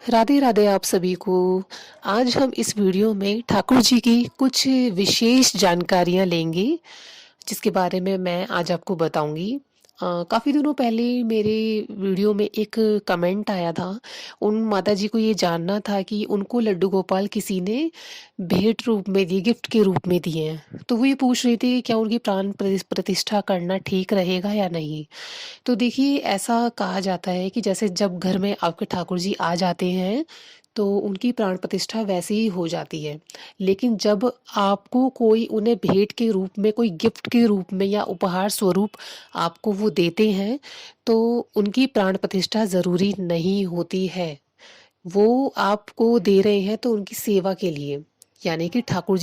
राधे राधे आप सभी को। आज हम इस वीडियो में ठाकुर जी की कुछ विशेष जानकारियां लेंगे, जिसके बारे में मैं आज आपको बताऊंगी। काफ़ी दिनों पहले मेरे वीडियो में एक कमेंट आया था। उन माता जी को ये जानना था कि उनको लड्डू गोपाल किसी ने भेंट रूप में दिए, गिफ्ट के रूप में दिए हैं। तो वो ये पूछ रही थी कि क्या उनकी प्राण प्रतिष्ठा करना ठीक रहेगा या नहीं। तो देखिए, ऐसा कहा जाता है कि जैसे जब घर में आपके ठाकुर जी आ जाते हैं तो उनकी प्राण प्रतिष्ठा वैसे ही हो जाती है। लेकिन जब आपको कोई उन्हें भेंट के रूप में, कोई गिफ्ट के रूप में या उपहार स्वरूप आपको वो देते हैं, तो उनकी प्राण प्रतिष्ठा ज़रूरी नहीं होती है। वो आपको दे रहे हैं तो उनकी सेवा के लिए, यानी कि ठाकुर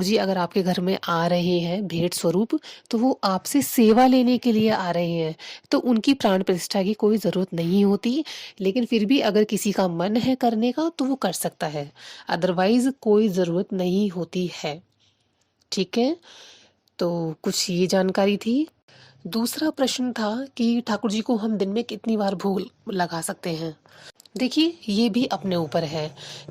जी अगर आपके घर में आ रहे हैं भेंट स्वरूप, तो वो आपसे सेवा लेने के लिए आ रहे हैं। तो उनकी प्राण प्रतिष्ठा की कोई ज़रूरत नहीं होती। लेकिन फिर भी अगर किसी का मन है करने का तो वो कर सकता है, अदरवाइज कोई ज़रूरत नहीं होती है। ठीक है, तो कुछ ये जानकारी थी। दूसरा प्रश्न था कि ठाकुर जी को हम दिन में कितनी बार भोग लगा सकते हैं। देखिए, ये भी अपने ऊपर है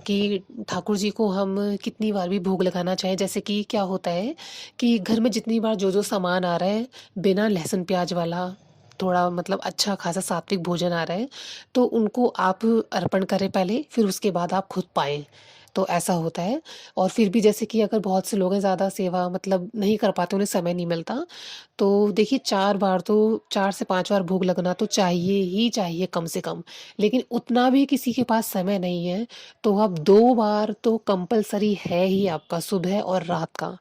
कि ठाकुर जी को हम कितनी बार भी भोग लगाना चाहें। जैसे कि क्या होता है कि घर में जितनी बार जो सामान आ रहा है, बिना लहसुन प्याज वाला, थोड़ा मतलब अच्छा खासा सात्विक भोजन आ रहा है, तो उनको आप अर्पण करें पहले, फिर उसके बाद आप खुद पाएं। तो ऐसा होता है। और फिर भी जैसे कि अगर बहुत से लोग हैं, ज़्यादा सेवा मतलब नहीं कर पाते, उन्हें समय नहीं मिलता, तो देखिए 4 बार तो, 4 से 5 बार भोग लगना तो चाहिए ही चाहिए कम से कम। लेकिन उतना भी किसी के पास समय नहीं है, तो अब 2 बार तो कंपल्सरी है ही आपका, सुबह और रात का,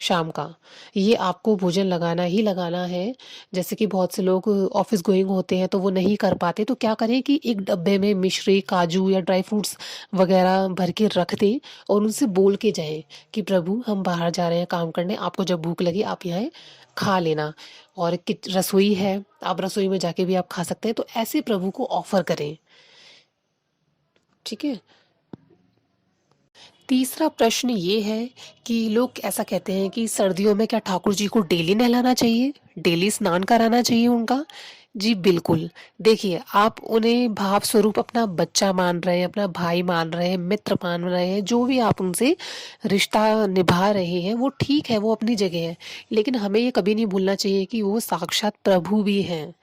शाम का। ये आपको भोजन लगाना ही लगाना है। जैसे कि बहुत से लोग ऑफ़िस गोइंग होते हैं तो वो नहीं कर पाते, तो क्या करें कि एक डब्बे में मिश्री, काजू या ड्राई फ्रूट्स वग़ैरह भर के रख दें और उनसे बोल के जाएँ कि प्रभु हम बाहर जा रहे हैं काम करने, आपको जब भूख लगे आप यहाँ खा लेना। और किच रसोई है, आप रसोई में जाके भी आप खा सकते हैं, तो ऐसे प्रभु को ऑफ़र करें। ठीक है? तीसरा प्रश्न ये है कि लोग ऐसा कहते हैं कि सर्दियों में क्या ठाकुर जी को डेली नहलाना चाहिए? डेली स्नान कराना चाहिए उनका? जी बिल्कुल। देखिए, आप उन्हें भाव स्वरूप अपना बच्चा मान रहे हैं, अपना भाई मान रहे हैं, मित्र मान रहे हैं, जो भी आप उनसे रिश्ता निभा रहे हैं, वो ठीक है, वो अपनी जगह है। लेकिन हमें ये कभी नहीं भूलना चाहिए कि वो साक्षात प्रभु भी हैं।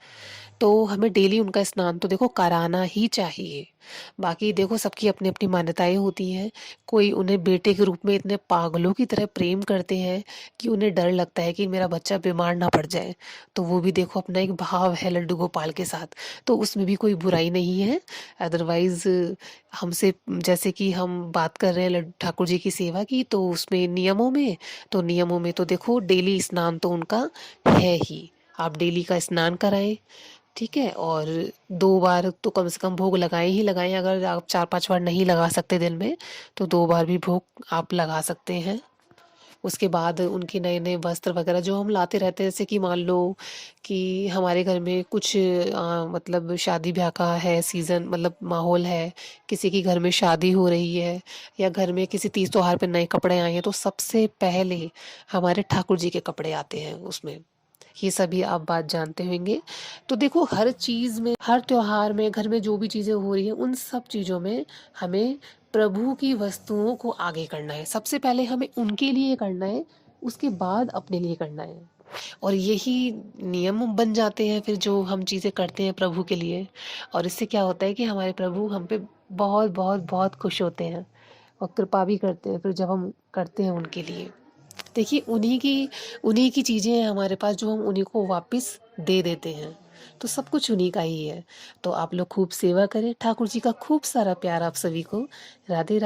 तो हमें डेली उनका स्नान तो देखो कराना ही चाहिए। बाकी देखो, सबकी अपनी-अपनी मान्यताएँ होती हैं। कोई उन्हें बेटे के रूप में इतने पागलों की तरह प्रेम करते हैं कि उन्हें डर लगता है कि मेरा बच्चा बीमार ना पड़ जाए। तो वो भी देखो अपना एक भाव है लड्डू गोपाल के साथ, तो उसमें भी कोई बुराई नहीं है। अदरवाइज़ हमसे, जैसे कि हम बात कर रहे हैं ठाकुर जी की सेवा की, तो उसमें नियमों में तो देखो डेली स्नान तो उनका है ही। आप डेली का स्नान कराएँ। ठीक है? और 2 बार तो कम से कम भोग लगाएँ ही लगाएँ। अगर आप 4-5 बार नहीं लगा सकते दिन में, तो 2 बार भी भोग आप लगा सकते हैं। उसके बाद उनके नए-नए वस्त्र वग़ैरह जो हम लाते रहते हैं, जैसे कि मान लो कि हमारे घर में कुछ मतलब शादी-ब्याह का है सीज़न, मतलब माहौल है, किसी के घर में शादी हो रही है या घर में किसी तीज त्योहार पे नए कपड़े आए हैं, तो सबसे पहले हमारे ठाकुर जी के कपड़े आते हैं उसमें। ये सभी आप बात जानते होंगे। तो देखो, हर चीज़ में, हर त्योहार में, घर में जो भी चीज़ें हो रही हैं, उन सब चीज़ों में हमें प्रभु की वस्तुओं को आगे करना है। सबसे पहले हमें उनके लिए करना है, उसके बाद अपने लिए करना है। और यही नियम बन जाते हैं फिर जो हम चीज़ें करते हैं प्रभु के लिए। और इससे क्या होता है कि हमारे प्रभु हम पे बहुत बहुत बहुत खुश होते हैं और कृपा भी करते हैं फिर जब हम करते हैं उनके लिए। देखिए, उन्हीं की चीज़ें हैं हमारे पास जो हम उन्हीं को वापस दे देते हैं। तो सब कुछ उन्हीं का ही है। तो आप लोग खूब सेवा करें। ठाकुर जी का खूब सारा प्यार आप सभी को। राधे रा